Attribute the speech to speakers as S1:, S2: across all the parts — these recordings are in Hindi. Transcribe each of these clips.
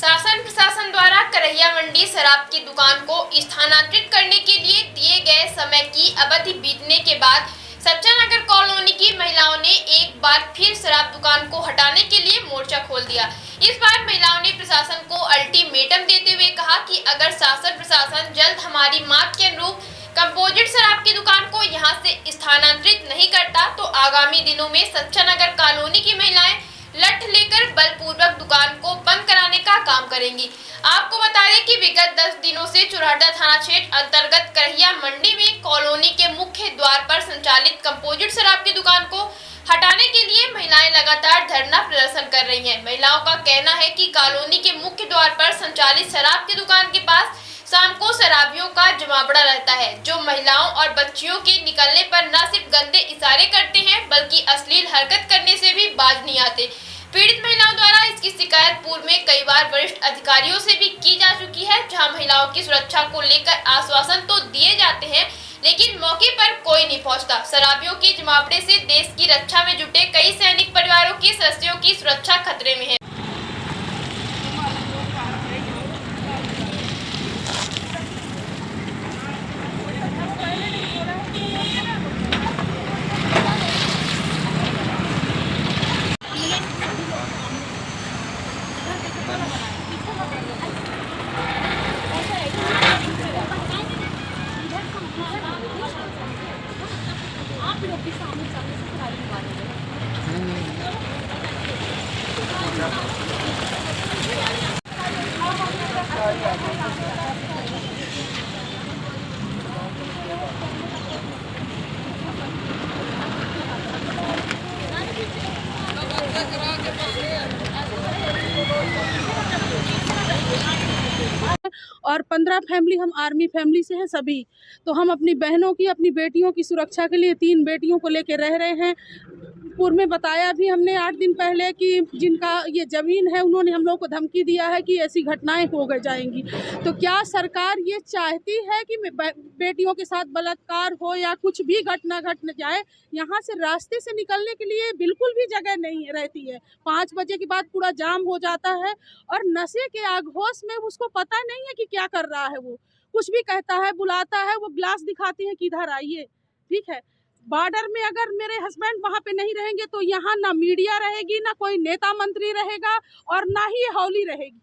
S1: शासन प्रशासन द्वारा करहिया मंडी शराब की दुकान को स्थानांतरित करने के लिए दिए गए समय की अवधि बीतने के बाद सच्चा नगर कॉलोनी की महिलाओं ने एक बार फिर शराब दुकान को हटाने के लिए मोर्चा खोल दिया। इस बार महिलाओं ने प्रशासन को अल्टीमेटम देते हुए कहा कि अगर शासन प्रशासन जल्द हमारी मांग के अनुरूप कंपोजिट शराब की दुकान को यहां से स्थानांतरित नहीं करता तो आगामी दिनों में सच्चा नगर कॉलोनी की महिलाएं लठ लेकर बलपूर्वक दुकान को बंद कराने का काम करेंगी। आपको बता दें कि विगत 10 दिनों से चुराड़ा थाना क्षेत्र अंतर्गत करहिया मंडी में कॉलोनी के मुख्य द्वार पर संचालित कंपोजिट शराब की दुकान को हटाने के लिए महिलाएं लगातार धरना प्रदर्शन कर रही हैं। महिलाओं का कहना है कि कॉलोनी के मुख्य द्वार पर संचालित शराब की दुकान के पास शाम को शराबियों का जमावड़ा रहता है, जो महिलाओं और बच्चियों के निकलने पर न सिर्फ गंदे इशारे करते हैं बल्कि अश्लील हरकत करने से भी बाज नहीं आते। पीड़ित महिलाओं द्वारा इसकी शिकायत पूर्व में कई बार वरिष्ठ अधिकारियों से भी की जा चुकी है, जहां महिलाओं की सुरक्षा को लेकर आश्वासन तो दिए जाते हैं लेकिन मौके पर कोई नहीं पहुंचता। शराबियों के जमावड़े से देश की रक्षा में जुटे कई सैनिक परिवारों के सदस्यों की सुरक्षा खतरे में है।
S2: और 15 फैमिली हम आर्मी फैमिली से हैं सभी। तो हम अपनी बहनों की, अपनी बेटियों की सुरक्षा के लिए 3 बेटियों को लेकर रह रहे हैं। पूर्व में बताया भी हमने 8 दिन पहले कि जिनका ये ज़मीन है उन्होंने हम लोग को धमकी दिया है कि ऐसी घटनाएं हो जाएंगी। तो क्या सरकार ये चाहती है कि बेटियों के साथ बलात्कार हो या कुछ भी घटना घट न जाए? यहाँ से रास्ते से निकलने के लिए बिल्कुल भी जगह नहीं रहती है। 5 बजे के बाद पूरा जाम हो जाता है और नशे के आगोश में उसको पता नहीं है कि क्या कर रहा है। वो कुछ भी कहता है, बुलाता है, वो ग्लास दिखाती है कि इधर आइए। ठीक है, बॉर्डर में अगर मेरे हस्बैंड वहाँ पे नहीं रहेंगे तो यहाँ ना मीडिया रहेगी, ना कोई नेता मंत्री रहेगा और ना ही हौली रहेगी।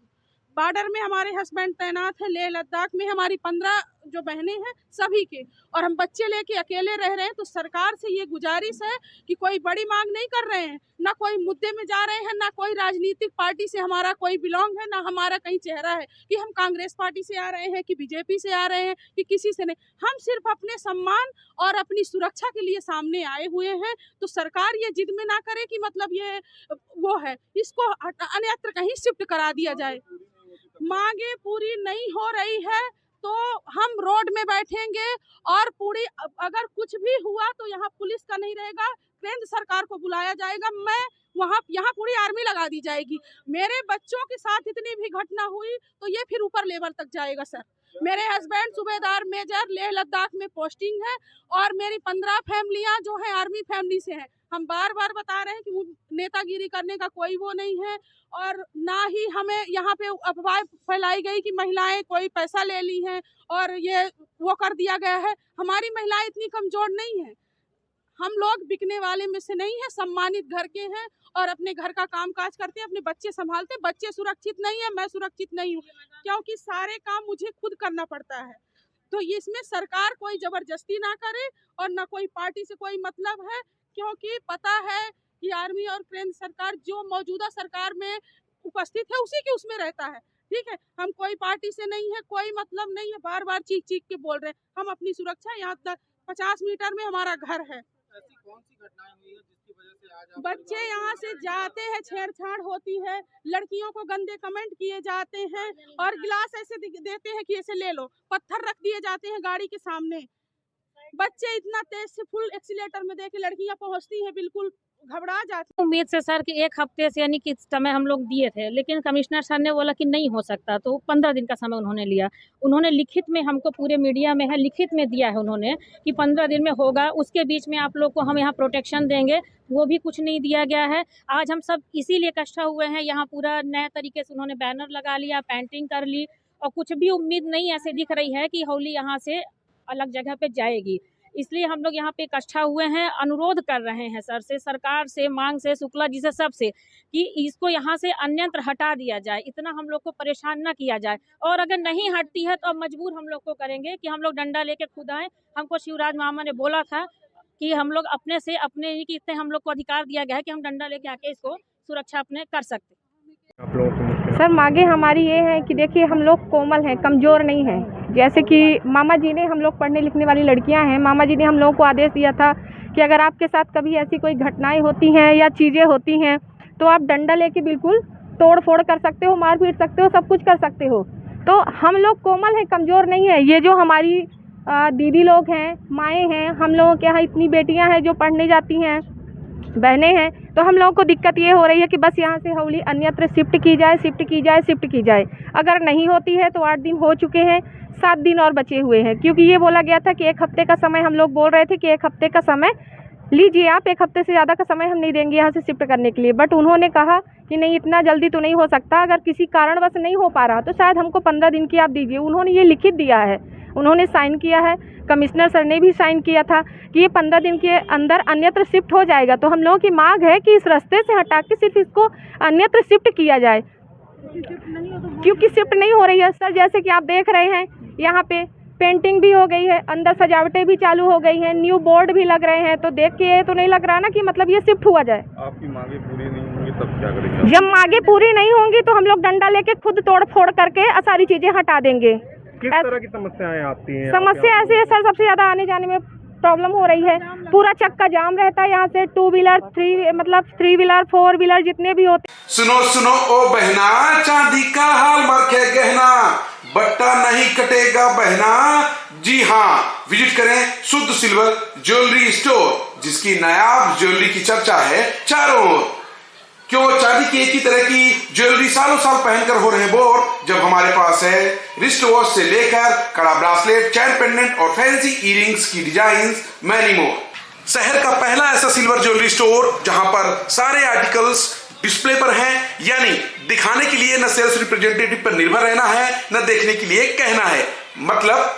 S2: बॉर्डर में हमारे हस्बैंड तैनात है, लेह लद्दाख में हमारी 15 जो बहनें हैं सभी के, और हम बच्चे लेके अकेले रह रहे हैं। तो सरकार से ये गुजारिश है कि कोई बड़ी मांग नहीं कर रहे हैं, ना कोई मुद्दे में जा रहे हैं, ना कोई राजनीतिक पार्टी से हमारा कोई बिलोंग है, ना हमारा कहीं चेहरा है कि हम कांग्रेस पार्टी से आ रहे हैं कि बीजेपी से आ रहे हैं कि किसी से नहीं। हम सिर्फ अपने सम्मान और अपनी सुरक्षा के लिए सामने आए हुए हैं। तो सरकार ये जिद में ना करे कि मतलब ये वो है, इसको अन्यत्र कहीं शिफ्ट करा दिया जाए। मांगे पूरी नहीं हो रही है तो हम रोड में बैठेंगे और पूरी अगर कुछ भी हुआ तो यहाँ पुलिस का नहीं रहेगा, केंद्र सरकार को बुलाया जाएगा। यहाँ पूरी आर्मी लगा दी जाएगी। मेरे बच्चों के साथ इतनी भी घटना हुई तो ये फिर ऊपर लेवल तक जाएगा सर। मेरे हस्बैंड सूबेदार मेजर लेह लद्दाख में पोस्टिंग है और मेरी 15 फैमिलियां जो है आर्मी फैमिली से हैं। हम बार बार बता रहे हैं कि नेतागिरी करने का कोई वो नहीं है और ना ही हमें यहाँ पे अफवाह फैलाई गई कि महिलाएं कोई पैसा ले ली हैं और ये वो कर दिया गया है। हमारी महिलाएं इतनी कमजोर नहीं है, हम लोग बिकने वाले में से नहीं है, सम्मानित घर के हैं और अपने घर का काम काज करते हैं, अपने बच्चे संभालते हैं। बच्चे सुरक्षित नहीं है, मैं सुरक्षित नहीं हूँ क्योंकि सारे काम मुझे खुद करना पड़ता है। तो इसमें सरकार कोई जबरदस्ती ना करे और ना कोई पार्टी से कोई मतलब है, क्योंकि पता है कि आर्मी और केंद्र सरकार जो मौजूदा सरकार में उपस्थित है उसी के उसमें रहता है। ठीक है, हम कोई पार्टी से नहीं है, कोई मतलब नहीं है। बार बार चीख चीख के बोल रहे हैं हम अपनी सुरक्षा, यहाँ तक 50 मीटर में हमारा घर है।
S3: ऐसी कौन सी घटनाएं हुई है जिसकी वजह से आज
S2: बच्चे यहाँ से जाते हैं, छेड़छाड़ होती है, लड़कियों को गंदे कमेंट किए जाते हैं और गिलास ऐसे देते हैं कि ऐसे ले लो, पत्थर रख दिए जाते हैं गाड़ी के सामने। बच्चे इतना तेज से फुल एक्सीलेटर में देके लड़कियां पहुंचती हैं बिल्कुल घबरा जाते।
S4: उम्मीद से सर कि 1 हफ्ते से यानी कि समय हम लोग दिए थे, लेकिन कमिश्नर सर ने बोला कि नहीं हो सकता, तो 15 दिन का समय उन्होंने लिया। उन्होंने लिखित में हमको, पूरे मीडिया में है, लिखित में दिया है उन्होंने कि 15 दिन में होगा, उसके बीच में आप लोग को हम यहाँ प्रोटेक्शन देंगे, वो भी कुछ नहीं दिया गया है। आज हम सब इसीलिए इकट्ठा हुए हैं, यहाँ पूरा नए तरीके से उन्होंने बैनर लगा लिया, पेंटिंग कर ली, और कुछ भी उम्मीद नहीं ऐसे दिख रही है कि होली यहाँ से अलग जगह पे जाएगी। इसलिए हम लोग यहाँ पे इकट्ठा हुए हैं, अनुरोध कर रहे हैं सर से, सरकार से, मांग से, शुक्ला जी से, सबसे, कि इसको यहाँ से अन्यत्र हटा दिया जाए, इतना हम लोग को परेशान ना किया जाए। और अगर नहीं हटती है तो अब मजबूर हम लोग को करेंगे कि हम लोग डंडा लेके खुद आए। हमको शिवराज मामा ने बोला था कि हम लोग अपने से, अपने ही कितने हम लोग को अधिकार दिया गया है कि हम डंडा लेके आके इसको सुरक्षा अपने कर सकते।
S5: सर मांगे हमारी ये है कि देखिए, हम लोग कोमल हैं, कमज़ोर नहीं हैं। जैसे कि मामा जी ने, हम लोग पढ़ने लिखने वाली लड़कियां हैं, मामा जी ने हम लोगों को आदेश दिया था कि अगर आपके साथ कभी ऐसी कोई घटनाएं होती हैं या चीज़ें होती हैं तो आप डंडा लेके बिल्कुल तोड़ फोड़ कर सकते हो, मार पीट सकते हो, सब कुछ कर सकते हो। तो हम लोग कोमल हैं, कमज़ोर नहीं है। ये जो हमारी दीदी लोग हैं, माएँ हैं, हम लोगों के यहाँ इतनी बेटियाँ हैं जो पढ़ने जाती हैं, बहनें हैं, तो हम लोगों को दिक्कत ये हो रही है कि बस यहाँ से होली अन्यत्र शिफ्ट की जाए, शिफ्ट की जाए, शिफ्ट की जाए। अगर नहीं होती है तो 8 दिन हो चुके हैं, 7 दिन और बचे हुए हैं, क्योंकि ये बोला गया था कि 1 हफ्ते का समय, हम लोग बोल रहे थे कि 1 हफ्ते का समय लीजिए आप, 1 हफ्ते से ज़्यादा का समय हम नहीं देंगे यहाँ से शिफ्ट करने के लिए। बट उन्होंने कहा कि नहीं, इतना जल्दी तो नहीं हो सकता, अगर किसी कारणवश नहीं हो पा रहा तो शायद हमको 15 दिन की आप दीजिए। उन्होंने ये लिखित दिया है, उन्होंने साइन किया है, कमिश्नर सर ने भी साइन किया था कि ये 15 दिन के अंदर अन्यत्र शिफ्ट हो जाएगा। तो हम लोगों की मांग है कि इस रास्ते से हटा के सिर्फ इसको अन्यत्र शिफ्ट किया जाए, क्योंकि शिफ्ट नहीं हो रही है सर। जैसे कि आप देख रहे हैं, यहाँ पे पेंटिंग भी हो गई है, अंदर सजावटें भी चालू हो गई हैं, न्यू बोर्ड भी लग रहे हैं, तो देख के ये तो नहीं लग रहा ना कि मतलब ये शिफ्ट हुआ जाए।
S3: आपकी मांगे पूरी नहीं होंगी तब क्या करेंगे?
S5: जब मांगे पूरी नहीं होंगी तो हम लोग डंडा लेके खुद तोड़ फोड़ करके सारी चीज़ें हटा देंगे।
S3: किस तरह की समस्याएं आती हैं?
S5: समस्या ऐसी है सर, सबसे ज़्यादा आने जाने में प्रॉब्लम हो रही है। पूरा चक्का जाम रहता है यहाँ से, 2 व्हीलर 3 व्हीलर 4 व्हीलर जितने भी होते।
S6: सुनो सुनो ओ बहना, चांदी का हाल मरखे गहना, बट्टा नहीं कटेगा बहना। जी हाँ, विजिट करें शुद्ध सिल्वर ज्वेलरी स्टोर, जिसकी नायाब ज्वेलरी की चर्चा है चारों ओर। क्यों चांदी की एक ही तरह की ज्वेलरी सालों साल पहनकर हो रहे बोर, जब हमारे पास है रिस्ट वॉच से लेकर कड़ा ब्रासलेट, चैन पेंडेंट और फैंसी इयरिंग्स की डिजाइन, मैनी मोर। शहर का पहला ऐसा सिल्वर ज्वेलरी स्टोर जहां पर सारे आर्टिकल्स डिस्प्ले पर हैं, यानी दिखाने के लिए न सेल्स रिप्रेजेंटेटिव पर निर्भर रहना है, न देखने के लिए कहना है। मतलब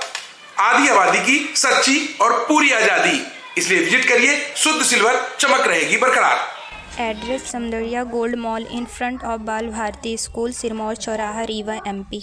S6: आधी आबादी की सच्ची और पूरी आजादी। इसलिए विजिट करिए शुद्ध सिल्वर, चमक रहेगी बरकरार।
S7: Address Samdariya gold mall in front of बाल भारती स्कूल, सिरमौर चौराहा, रीवा, MP।